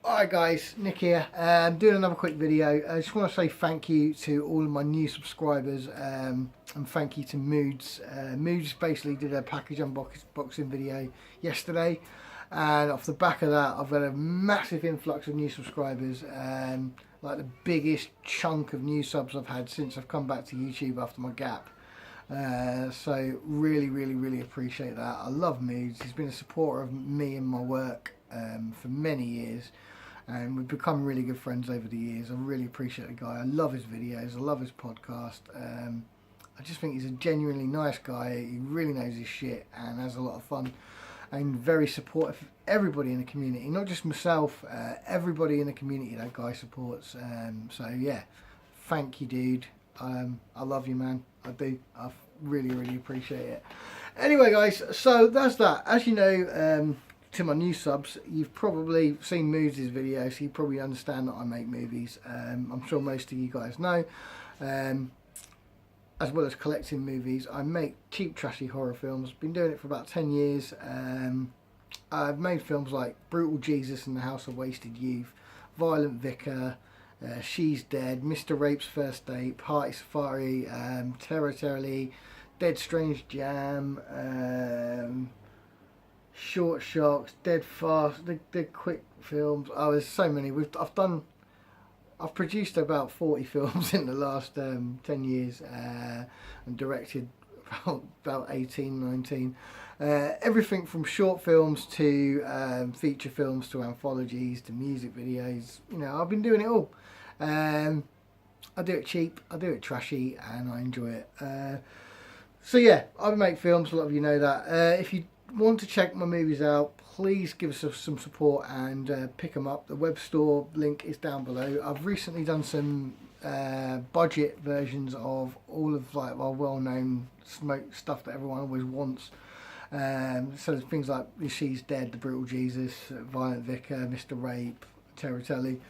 Alright guys, Nick here. Doing another quick video. I just want to say thank you to all of my new subscribers and thank you to Moods. Moods basically did a package unboxing video yesterday, and off the back of that I've had a massive influx of new subscribers, like the biggest chunk of new subs I've had since I've come back to YouTube after my gap. So really appreciate that. I love Moods. He's been a supporter of me and my work for many years, and we've become really good friends over the years. I really appreciate the guy. I love his videos, I love his podcast. I just think he's a genuinely nice guy. He really knows his shit and has a lot of fun, and very supportive of everybody in the community, not just myself, everybody in the community that guy supports. So yeah, thank you, dude. I love you, man. I do. I really appreciate it. Anyway guys, so that's that. As you know, to my new subs, you've probably seen Moods' video, so you probably understand that I make movies. I'm sure most of you guys know. As well as collecting movies, I make cheap trashy horror films. Been doing it for about 10 years. I've made films like Brutal Jesus and the House of Wasted Youth, Violent Vicar, She's Dead, Mr. Rape's First Date, Party Safari, Terror Terribly, Dead Strange Jam, Short Shocks, Dead Fast, the quick films. Oh, there's so many. I've produced about 40 films in the last 10 years, and directed about 18, 19. Everything from short films to feature films to anthologies to music videos. You know, I've been doing it all. I do it cheap, I do it trashy, and I enjoy it. So yeah, I make films, a lot of you know that. If you want to check my movies out, please give us some support and pick them up. The web store link is down below. I've recently done some budget versions of all of like our well-known smoke stuff that everyone always wants. So there's things like She's Dead, The Brutal Jesus, Violent Vicar, Mr. Rape, Terror Telly,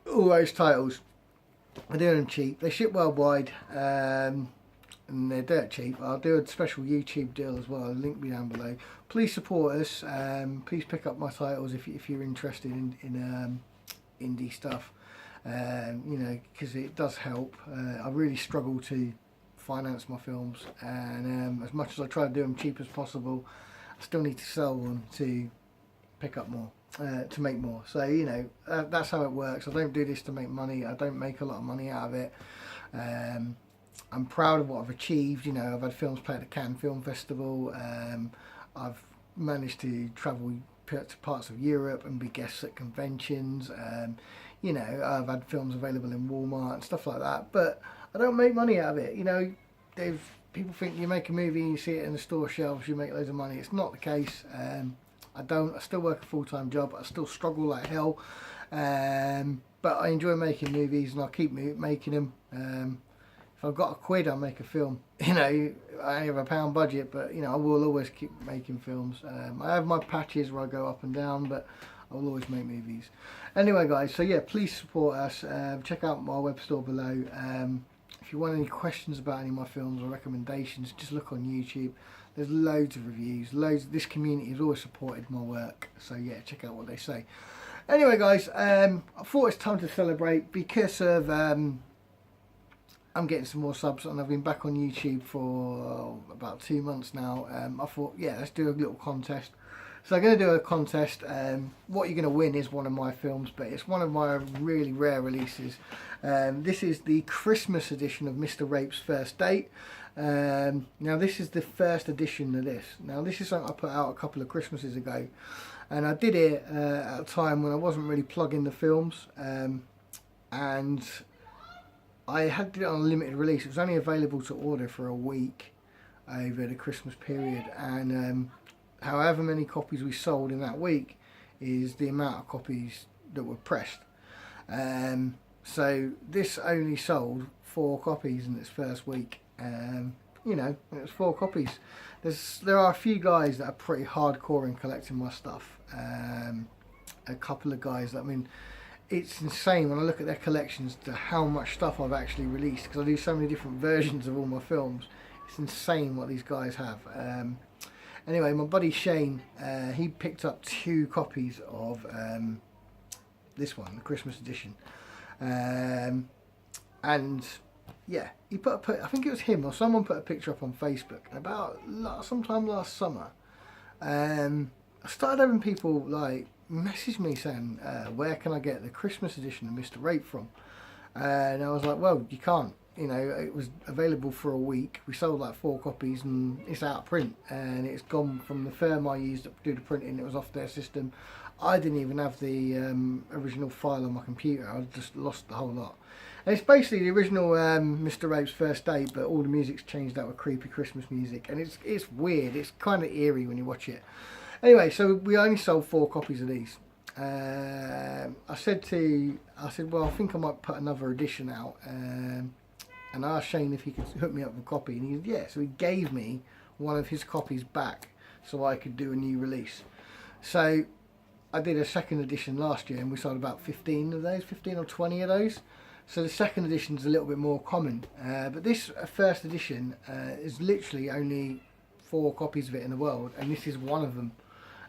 all those titles. I do them cheap. They ship worldwide. And they're dirt cheap. I'll do a special YouTube deal as well. I'll link me down below. Please support us. Please pick up my titles if you're interested in indie stuff. You know, because it does help. I really struggle to finance my films, and as much as I try to do them cheap as possible, I still need to sell them to pick up more, to make more. So you know, that's how it works. I don't do this to make money. I don't make a lot of money out of it. I'm proud of what I've achieved. You know, I've had films play at the Cannes Film Festival. I've managed to travel to parts of Europe and be guests at conventions. You know, I've had films available in Walmart and stuff like that. But I don't make money out of it. You know, people think you make a movie and you see it in the store shelves, you make loads of money. It's not the case. I don't. I still work a full-time job. I still struggle like hell. But I enjoy making movies, and I'll keep making them. If I've got a quid, I'll make a film. You know, I only have a £1 budget, but you know, I will always keep making films. I have my patches where I go up and down, but I will always make movies. Anyway, guys, so yeah, please support us. Check out my web store below. If you want any questions about any of my films or recommendations, just look on YouTube. There's loads of reviews. This community has always supported my work, so yeah, check out what they say. Anyway, guys, I thought it's time to celebrate because of I'm getting some more subs, and I've been back on YouTube for about 2 months now. I thought, yeah, let's do a little contest. So I'm going to do a contest. What you're going to win is one of my films, but it's one of my really rare releases. This is the Christmas edition of Mr. Rape's First Date. Now this is the first edition of this. Now this is something I put out a couple of Christmases ago, and I did it at a time when I wasn't really plugging the films, and I had it on a limited release. It was only available to order for a week over the Christmas period, and however many copies we sold in that week is the amount of copies that were pressed. So this only sold 4 copies in its first week. You know, it was 4 copies. There are a few guys that are pretty hardcore in collecting my stuff. A couple of guys that, I mean, it's insane when I look at their collections to how much stuff I've actually released, because I do so many different versions of all my films. It's insane what these guys have. Anyway, my buddy Shane, he picked up 2 copies of this one, the Christmas edition. And yeah, he I think it was him or someone put a picture up on Facebook about sometime last summer. I started having people like message me saying, where can I get the Christmas edition of Mr. Rape from? And I was like, well, you can't. You know, it was available for a week. We sold like 4 copies and it's out of print, and it's gone from the firm I used to do the printing. It was off their system. I didn't even have the original file on my computer. I just lost the whole lot. And it's basically the original Mr. Rape's First Date, but all the music's changed out with creepy Christmas music, and it's weird. It's kind of eerie when you watch it. Anyway, so we only sold 4 copies of these. I said, well, I think I might put another edition out. And I asked Shane if he could hook me up with a copy, and he said yeah. So he gave me one of his copies back so I could do a new release. So I did a second edition last year, and we sold about 15 of those, 15 or 20 of those. So the second edition is a little bit more common, but this first edition is literally only 4 copies of it in the world, and this is one of them.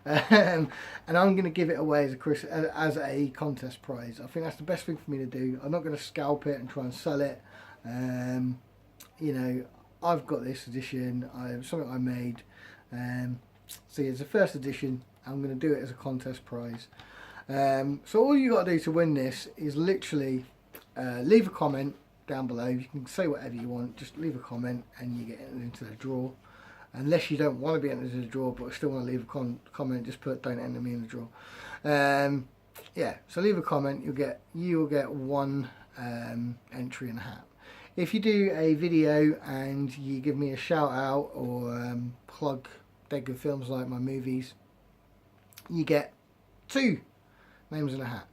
And I'm going to give it away as a contest prize. I think that's the best thing for me to do. I'm not going to scalp it and try and sell it. You know, I've got this edition. Something I made. So it's the first edition. I'm going to do it as a contest prize. So all you got to do to win this is literally leave a comment down below. You can say whatever you want. Just leave a comment, and you get into the draw. Unless you don't want to be entered in the draw, but still want to leave a comment, just put "don't enter me in the draw." Yeah, so leave a comment. You will get 1 entry in a hat. If you do a video and you give me a shout out or plug Dead Good Films like my movies, you get 2 names in a hat.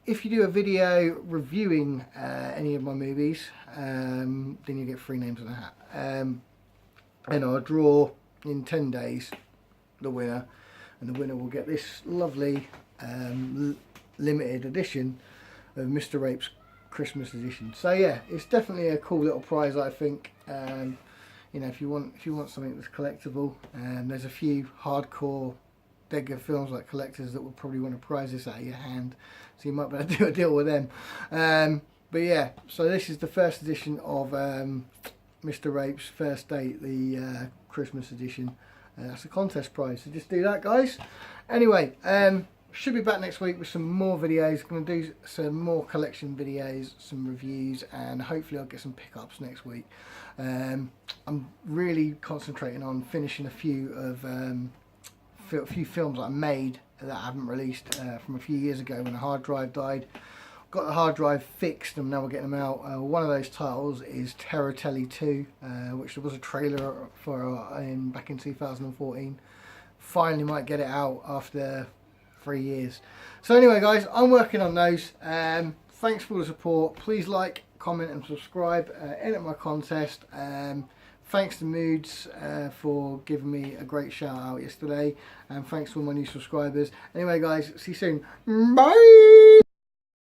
If you do a video reviewing any of my movies, then you get 3 names in a hat. And I'll draw in 10 days the winner, and the winner will get this lovely limited edition of Mr. Rape's Christmas edition. So yeah, it's definitely a cool little prize, I think. You know, if you want something that's collectible, there's a few hardcore Dead Good Films like collectors that will probably want to prize this out of your hand, so you might be able to do a deal with them. But yeah, so this is the first edition of Mr. Rape's First Date, the Christmas edition. That's a contest prize, so just do that, guys. Anyway, should be back next week with some more videos. Going to do some more collection videos, some reviews, and hopefully I'll get some pickups next week. I'm really concentrating on finishing a few films that I made that I haven't released from a few years ago when the hard drive died. Got the hard drive fixed, and now we're getting them out. One of those titles is Terror Telly 2, which there was a trailer for back in 2014. Finally might get it out after 3 years. So anyway, guys, I'm working on those. Thanks for the support. Please like, comment and subscribe. Enter my contest. Thanks to Moods for giving me a great shout out yesterday, and thanks to all my new subscribers. Anyway, guys, see you soon. Bye.